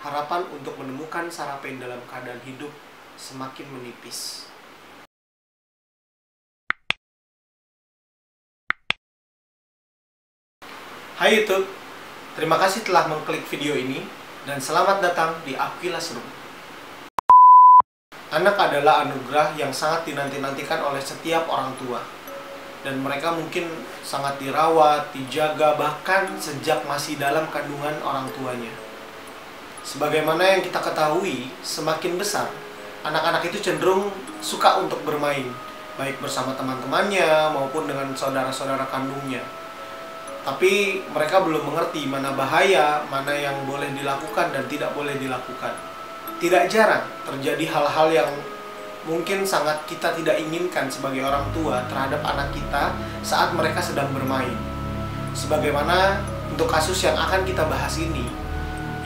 harapan untuk menemukan Sarah Pain dalam keadaan hidup semakin menipis. Hai YouTube, terima kasih telah mengklik video ini dan selamat datang di Aquilas Room. Anak adalah anugerah yang sangat dinanti-nantikan oleh setiap orang tua. Dan mereka mungkin sangat dirawat, dijaga, bahkan sejak masih dalam kandungan orang tuanya. Sebagaimana yang kita ketahui, semakin besar, anak-anak itu cenderung suka untuk bermain, baik bersama teman-temannya maupun dengan saudara-saudara kandungnya. Tapi mereka belum mengerti mana bahaya, mana yang boleh dilakukan dan tidak boleh dilakukan. Tidak jarang terjadi hal-hal yang mungkin sangat kita tidak inginkan sebagai orang tua terhadap anak kita saat mereka sedang bermain. Sebagaimana untuk kasus yang akan kita bahas ini,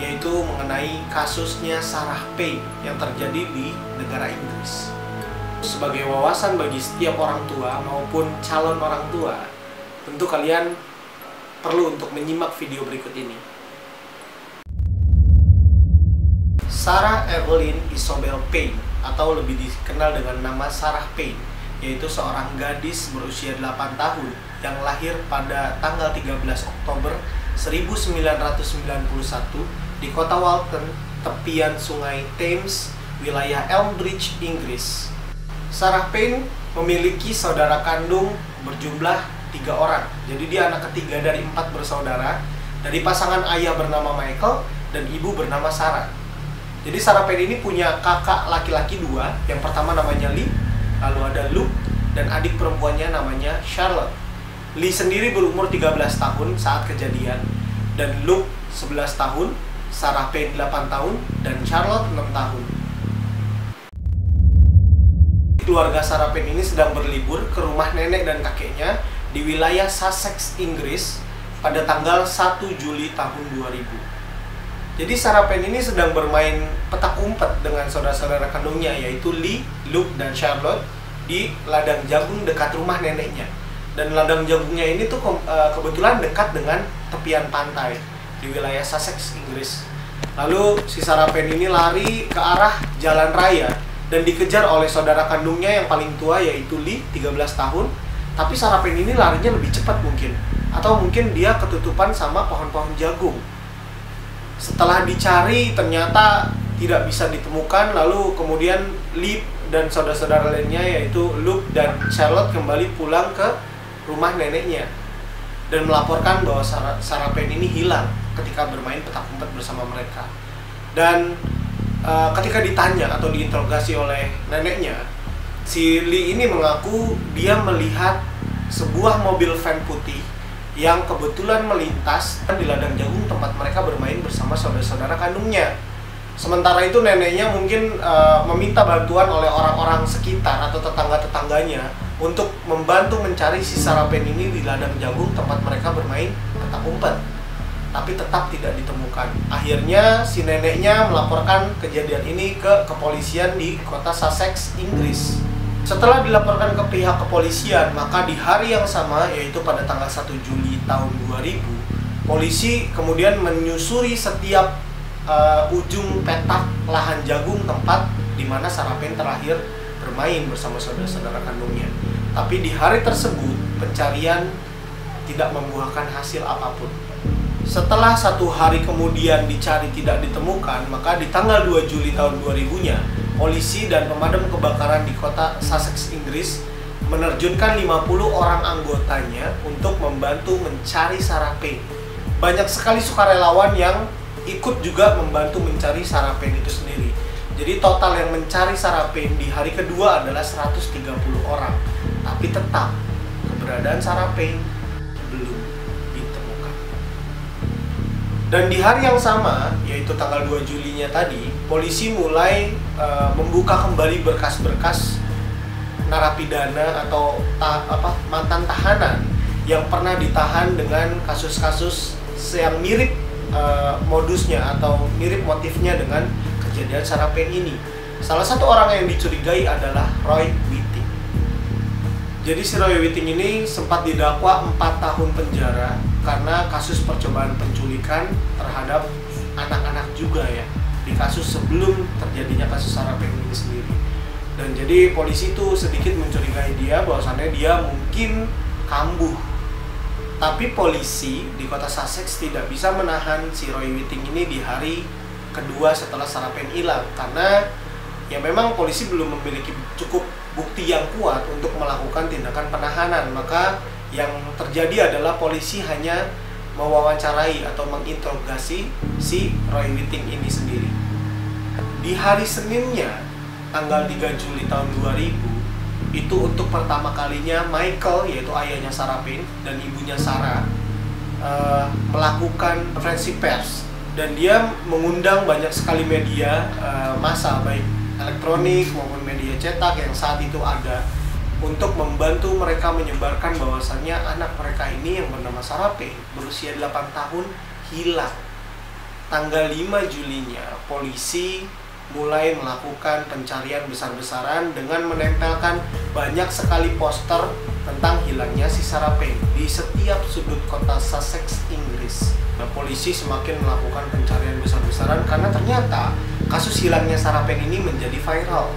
yaitu mengenai kasusnya Sarah Pain yang terjadi di negara Inggris. Sebagai wawasan bagi setiap orang tua maupun calon orang tua, tentu kalian perlu untuk menyimak video berikut ini. Sarah Evelyn Isobel Pain, atau lebih dikenal dengan nama Sarah Pain, yaitu seorang gadis berusia 8 tahun yang lahir pada tanggal 13 Oktober 1991 di kota Walton, tepian sungai Thames, wilayah Elmbridge, Inggris. Sarah Pain memiliki saudara kandung berjumlah 3 orang. Jadi dia anak ketiga dari 4 bersaudara, dari pasangan ayah bernama Michael dan ibu bernama Sarah. Jadi Sarah Pain ini punya kakak laki-laki 2, yang pertama namanya Lee, lalu ada Luke, dan adik perempuannya namanya Charlotte. Lee sendiri berumur 13 tahun saat kejadian, dan Luke 11 tahun, Sarah Pain 8 tahun, dan Charlotte 6 tahun. Keluarga Sarah Pain ini sedang berlibur ke rumah nenek dan kakeknya di wilayah Sussex, Inggris pada tanggal 1 Juli tahun 2000. Jadi Sarah Pain ini sedang bermain petak umpet dengan saudara-saudara kandungnya, yaitu Lee, Luke, dan Charlotte di ladang jagung dekat rumah neneknya. Dan ladang jagungnya ini tuh kebetulan dekat dengan tepian pantai di wilayah Sussex, Inggris. Lalu si Sarah Pain ini lari ke arah jalan raya dan dikejar oleh saudara kandungnya yang paling tua, yaitu Lee, 13 tahun. Tapi Sarah Pain ini larinya lebih cepat mungkin, atau mungkin dia ketutupan sama pohon-pohon jagung. Setelah dicari ternyata tidak bisa ditemukan, lalu kemudian Lee dan saudara-saudara lainnya yaitu Luke dan Charlotte kembali pulang ke rumah neneknya dan melaporkan bahwa Sarah Pain ini hilang ketika bermain petak umpet bersama mereka. Dan ketika ditanya atau diinterogasi oleh neneknya, si Lee ini mengaku dia melihat sebuah mobil van putih yang kebetulan melintas di ladang jagung tempat mereka bermain bersama saudara-saudara kandungnya. Sementara itu neneknya mungkin meminta bantuan oleh orang-orang sekitar atau tetangga-tetangganya untuk membantu mencari si Sarah Pain ini di ladang jagung tempat mereka bermain petak umpet. Tapi tetap tidak ditemukan. Akhirnya si neneknya melaporkan kejadian ini ke kepolisian di kota Sussex, Inggris. Setelah dilaporkan ke pihak kepolisian, maka di hari yang sama, yaitu pada tanggal 1 Juli tahun 2000, polisi kemudian menyusuri setiap ujung petak lahan jagung tempat di mana Sarah Pain terakhir bermain bersama saudara-saudara kandungnya. Tapi di hari tersebut, pencarian tidak membuahkan hasil apapun. Setelah 1 hari kemudian dicari tidak ditemukan, maka di tanggal 2 Juli tahun 2000-nya, polisi dan pemadam kebakaran di kota Sussex, Inggris menerjunkan 50 orang anggotanya untuk membantu mencari Sarah Pain. Banyak sekali sukarelawan yang ikut juga membantu mencari Sarah Pain itu sendiri. Jadi total yang mencari Sarah Pain di hari kedua adalah 130 orang. Tapi tetap keberadaan Sarah Pain belum ditemukan. Dan di hari yang sama, yaitu tanggal 2 Julinya tadi, polisi mulai membuka kembali berkas-berkas narapidana atau mantan tahanan yang pernah ditahan dengan kasus-kasus yang mirip modusnya atau mirip motifnya dengan kejadian Sarah Pain ini. Salah satu orang yang dicurigai adalah Roy Whiting. Jadi si Roy Whiting ini sempat didakwa 4 tahun penjara karena kasus percobaan penculikan terhadap anak-anak juga ya. kasus sebelum terjadinya kasus Sarah Payne ini sendiri. Dan jadi polisi itu sedikit mencurigai dia bahwasannya dia mungkin kambuh. Tapi polisi di kota Sussex tidak bisa menahan si Roy Whiting ini di hari kedua setelah Sarah Payne hilang, karena ya memang polisi belum memiliki cukup bukti yang kuat untuk melakukan tindakan penahanan. Maka yang terjadi adalah polisi hanya mewawancarai atau menginterogasi si Roy Whiting ini sendiri. Di hari Seninnya, tanggal 3 Juli tahun 2000, itu untuk pertama kalinya Michael, yaitu ayahnya Sarah Payne, dan ibunya Sarah melakukan konferensi pers. Dan dia mengundang banyak sekali media massa, baik elektronik maupun media cetak yang saat itu ada, untuk membantu mereka menyebarkan bahwasannya anak mereka ini yang bernama Sarah Payne berusia 8 tahun hilang. Tanggal 5 Julinya, polisi mulai melakukan pencarian besar-besaran dengan menempelkan banyak sekali poster tentang hilangnya si Sarah Payne di setiap sudut kota Sussex, Inggris. Nah, polisi semakin melakukan pencarian besar-besaran karena ternyata kasus hilangnya Sarah Payne ini menjadi viral.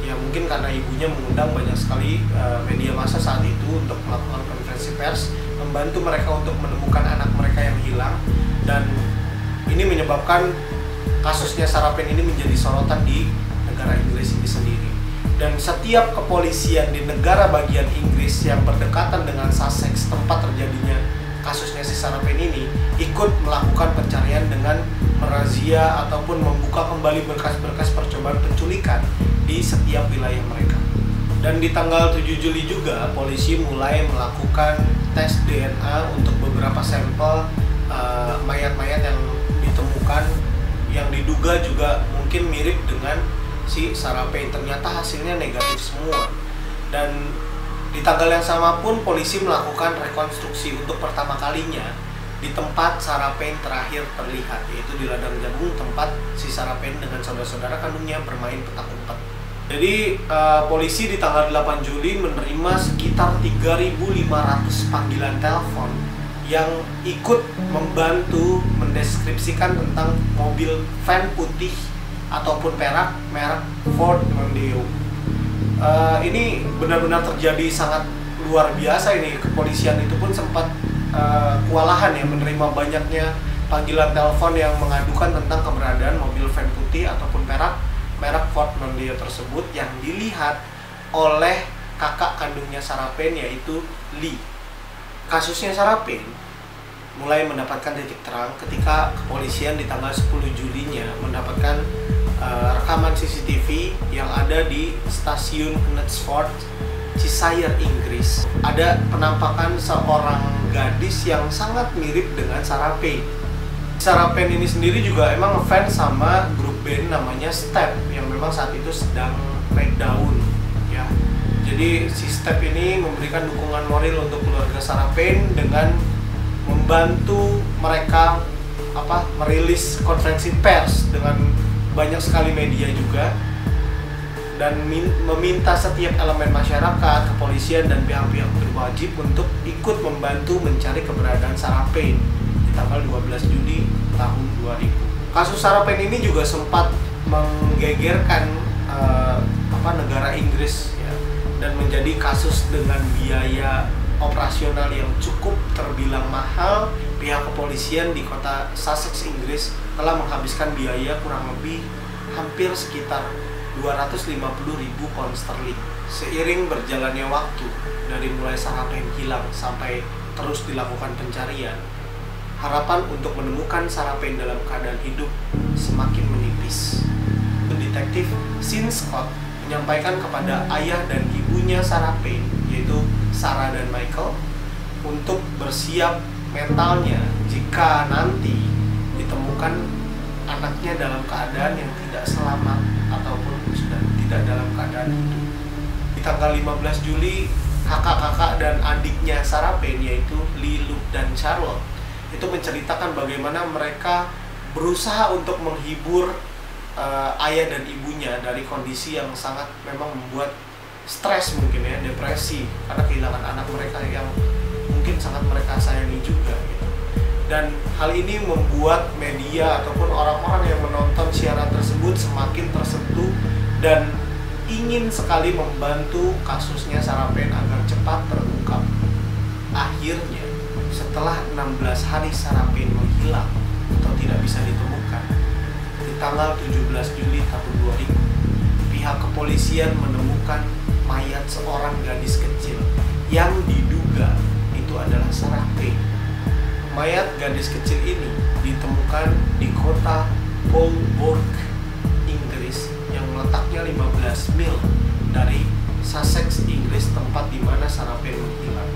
Ya mungkin karena ibunya mengundang banyak sekali media massa saat itu untuk melakukan konferensi pers, membantu mereka untuk menemukan anak mereka yang hilang, dan ini menyebabkan kasusnya Sarah Payne ini menjadi sorotan di negara Inggris ini sendiri. Dan setiap kepolisian di negara bagian Inggris yang berdekatan dengan Sussex, tempat terjadinya kasusnya si Sarah Payne ini, ikut melakukan pencarian dengan merazia ataupun membuka kembali berkas-berkas percobaan penculikan di setiap wilayah mereka. Dan di tanggal 7 Juli juga, polisi mulai melakukan tes DNA untuk beberapa sampel mayat-mayat yang ditemukan, yang diduga juga mungkin mirip dengan si Sarah Payne. Ternyata hasilnya negatif semua. Dan di tanggal yang sama pun polisi melakukan rekonstruksi untuk pertama kalinya di tempat Sarah Payne terakhir terlihat, yaitu di ladang jagung tempat si Sarah Payne dengan saudara-saudara kandungnya bermain petak umpet. Jadi polisi di tanggal 8 Juli menerima sekitar 3.500 panggilan telepon yang ikut membantu mendeskripsikan tentang mobil van putih ataupun perak merek Ford Mondeo. Ini benar-benar terjadi sangat luar biasa ini. Kepolisian itu pun sempat kewalahan ya menerima banyaknya panggilan telepon yang mengadukan tentang keberadaan mobil van putih ataupun perak merek Ford Mondeo tersebut yang dilihat oleh kakak kandungnya Sarah Payne, yaitu Lee. Kasusnya Sarah Payne mulai mendapatkan titik terang ketika kepolisian di tanggal 10 Julinya mendapatkan rekaman CCTV yang ada di stasiun Knutsford, Cheshire, Inggris. Ada penampakan seorang gadis yang sangat mirip dengan Sarah Payne. Sarah Payne ini sendiri juga emang ngefans sama grup band namanya Step yang memang saat itu sedang naik daun ya. Jadi si Step ini memberikan dukungan moral untuk keluarga Sarah Payne dengan membantu mereka merilis konferensi pers dengan banyak sekali media juga, dan meminta setiap elemen masyarakat, kepolisian dan pihak-pihak berwajib untuk ikut membantu mencari keberadaan Sarah Payne di tanggal 12 Juli tahun 2000. Kasus Sarah Payne ini juga sempat menggegerkan negara Inggris ya, dan menjadi kasus dengan biaya operasional yang cukup terbilang mahal. Pihak kepolisian di kota Sussex, Inggris telah menghabiskan biaya kurang lebih hampir sekitar 250.000 pound sterling. Seiring berjalannya waktu dari mulai Sarah Payne hilang sampai terus dilakukan pencarian, harapan untuk menemukan Sarah Payne dalam keadaan hidup semakin menipis. Detektif Sean Scott menyampaikan kepada ayah dan ibunya Sarah Payne, yaitu Sarah dan Michael, untuk bersiap mentalnya jika nanti ditemukan anaknya dalam keadaan yang tidak selamat ataupun sudah tidak dalam keadaan hidup. Di tanggal 15 Juli, kakak-kakak dan adiknya Sarah Payne, yaitu Lee, Luke, dan Charlotte, itu menceritakan bagaimana mereka berusaha untuk menghibur ayah dan ibunya dari kondisi yang sangat memang membuat stres, mungkin ya, depresi, karena kehilangan anak mereka yang mungkin sangat mereka sayangi juga gitu. Dan hal ini membuat media ataupun orang-orang yang menonton siaran tersebut dan ingin sekali membantu kasusnya Sarah Paine agar cepat terungkap. Akhirnya, setelah 16 hari Sarah Paine menghilang atau tidak bisa ditemukan, di tanggal 17 Juli tahun 2000, pihak kepolisian menemukan mayat seorang gadis kecil yang diduga itu adalah Sarah Paine. Mayat gadis kecil ini ditemukan di kota Polborg, Inggris, yang letaknya 15 mil dari Sussex, Inggris, tempat di mana Sarah Paine menghilang.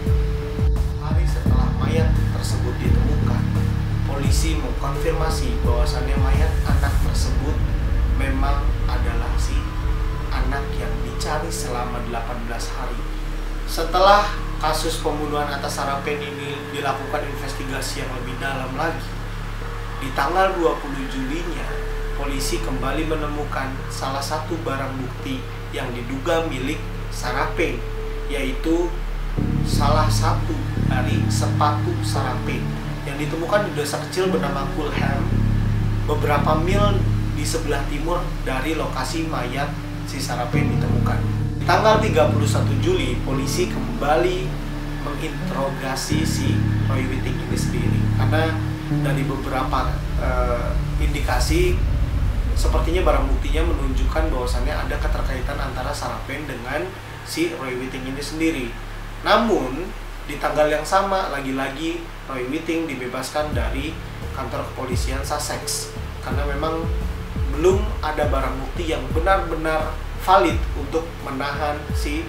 Hari setelah mayat tersebut ditemukan, polisi mengkonfirmasi bahwasannya mayat anak tersebut memang adalah si anak yang dicari selama 18 hari. Setelah kasus pembunuhan atas Sarah Paine ini dilakukan investigasi yang lebih dalam lagi, di tanggal 20 Julinya, polisi kembali menemukan salah satu barang bukti yang diduga milik Sarah Paine, yaitu salah satu dari sepatu Sarah Paine yang ditemukan di desa kecil bernama Culham, beberapa mil di sebelah timur dari lokasi mayat si Sarah Paine ditemukan. Tanggal 31 Juli, polisi kembali menginterogasi si Roy Whiting ini sendiri, karena dari beberapa indikasi sepertinya barang buktinya menunjukkan bahwasannya ada keterkaitan antara Sarah Paine dengan si Roy Whiting ini sendiri. Namun di tanggal yang sama, lagi-lagi Roy Whiting dibebaskan dari kantor kepolisian Sussex karena memang belum ada barang bukti yang benar-benar valid untuk menahan si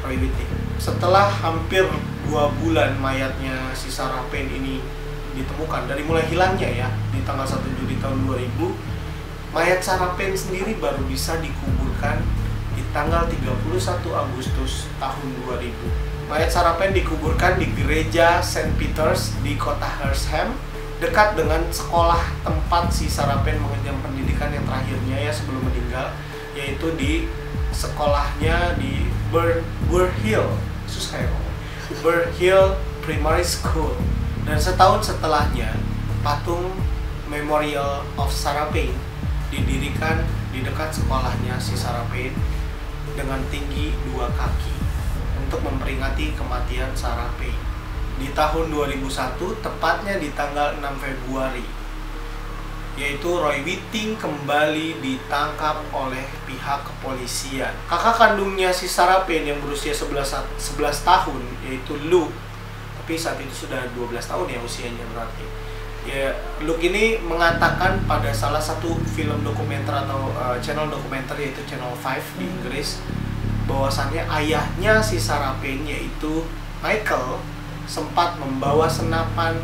Roy Whiting. Setelah hampir 2 bulan mayatnya si Sarah Paine ini ditemukan, dari mulai hilangnya ya di tanggal 1 Juli tahun 2000, mayat Sarah Paine sendiri baru bisa dikuburkan di tanggal 31 Agustus tahun 2000. Mayat Sarah Paine dikuburkan di gereja St. Peter's di kota Hersham, dekat dengan sekolah tempat si Sarah Paine mengenyam pendidikan yang terakhirnya ya sebelum meninggal, yaitu di sekolahnya di Burhill, Burhill Primary School. Dan setahun setelahnya, patung Memorial of Sarah Paine didirikan di dekat sekolahnya si Sarah Paine dengan tinggi 2 kaki untuk memperingati kematian Sarah Paine. Di tahun 2001, tepatnya di tanggal 6 Februari, yaitu Roy Whiting kembali ditangkap oleh pihak kepolisian. Kakak kandungnya si Sarah Paine yang berusia 11 tahun, yaitu Luke, tapi saat itu sudah 12 tahun ya usianya berarti. Ya, Luke ini mengatakan pada salah satu film dokumenter atau channel dokumenter, yaitu Channel 5 di Inggris, bahwasannya ayahnya si Sarah Paine, yaitu Michael, sempat membawa senapan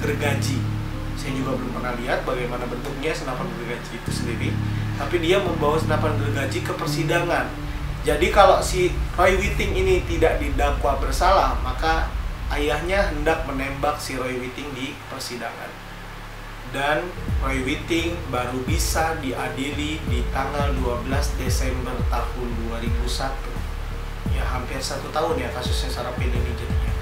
gergaji. Saya juga belum pernah lihat bagaimana bentuknya senapan gergaji itu sendiri, tapi dia membawa senapan gergaji ke persidangan. Jadi kalau si Roy Whiting ini tidak didakwa bersalah, maka ayahnya hendak menembak si Roy Whiting di persidangan. Dan Roy Whiting baru bisa diadili di tanggal 12 Desember tahun 2001. Ya hampir 1 tahun ya kasusnya Sarah Paine ini jadinya.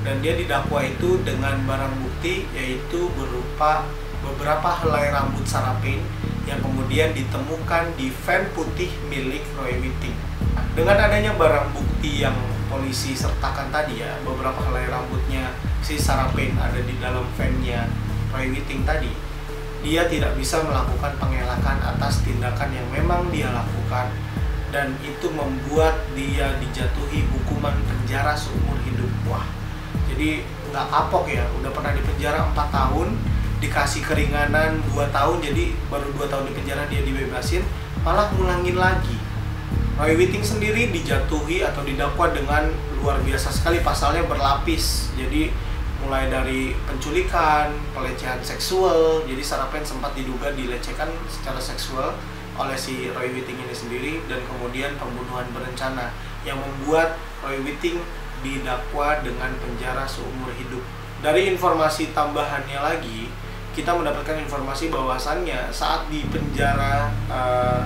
Dan dia didakwa itu dengan barang bukti, yaitu berupa beberapa helai rambut Sarah Paine yang kemudian ditemukan di van putih milik Roy Whiting. Dengan adanya barang bukti yang polisi sertakan tadi ya, beberapa helai rambutnya si Sarah Paine ada di dalam van-nya Roy Whiting tadi, dia tidak bisa melakukan pengelakan atas tindakan yang memang dia lakukan, dan itu membuat dia dijatuhi hukuman penjara seumur hidup. Wah, jadi nggak kapok ya, udah pernah dipenjara 4 tahun, dikasih keringanan 2 tahun, jadi baru 2 tahun di penjara dia dibebasin, malah ngulangin lagi. Roy Whiting sendiri dijatuhi atau didakwa dengan luar biasa sekali, pasalnya berlapis. Jadi mulai dari penculikan, pelecehan seksual, jadi Sarah Paine sempat diduga dilecehkan secara seksual oleh si Roy Whiting ini sendiri, dan kemudian pembunuhan berencana yang membuat Roy Whiting didakwa dengan penjara seumur hidup. Dari informasi tambahannya lagi, kita mendapatkan informasi bahwasannya saat di penjara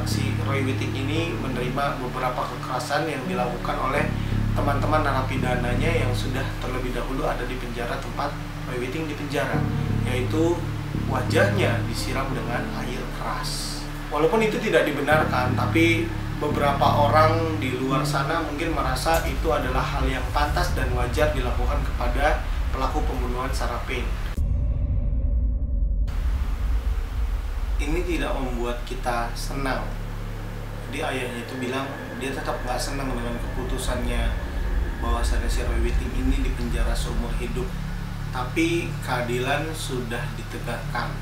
si Roy Whiting ini menerima beberapa kekerasan yang dilakukan oleh teman-teman narapidananya yang sudah terlebih dahulu ada di penjara tempat Roy Whiting di penjara, yaitu wajahnya disiram dengan air keras. Walaupun itu tidak dibenarkan, tapi beberapa orang di luar sana mungkin merasa itu adalah hal yang pantas dan wajar dilakukan kepada pelaku pembunuhan Sarah Paine. Ini tidak membuat kita senang. Jadi ayahnya itu bilang dia tetap nggak senang dengan keputusannya bahwasannya si Roy Whiting ini dipenjara seumur hidup. Tapi keadilan sudah ditegakkan.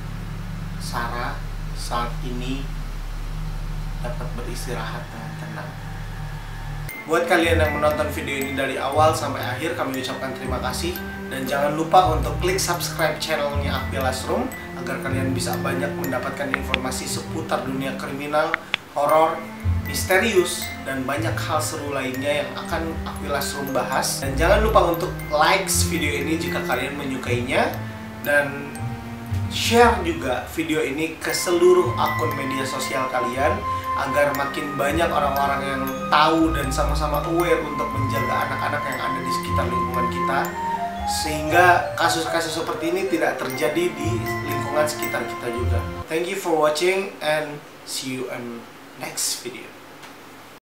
Sarah saat ini dapat beristirahat dengan tenang. Buat kalian yang menonton video ini dari awal sampai akhir, kami ucapkan terima kasih. Dan jangan lupa untuk klik subscribe channelnya Akvilas Room agar kalian bisa banyak mendapatkan informasi seputar dunia kriminal, horor, misterius, dan banyak hal seru lainnya yang akan Akvilas Room bahas. Dan jangan lupa untuk like video ini jika kalian menyukainya, dan share juga video ini ke seluruh akun media sosial kalian agar makin banyak orang-orang yang tahu dan sama-sama aware untuk menjaga anak-anak yang ada di sekitar lingkungan kita, sehingga kasus-kasus seperti ini tidak terjadi di lingkungan sekitar kita juga. Thank you for watching and see you in next video.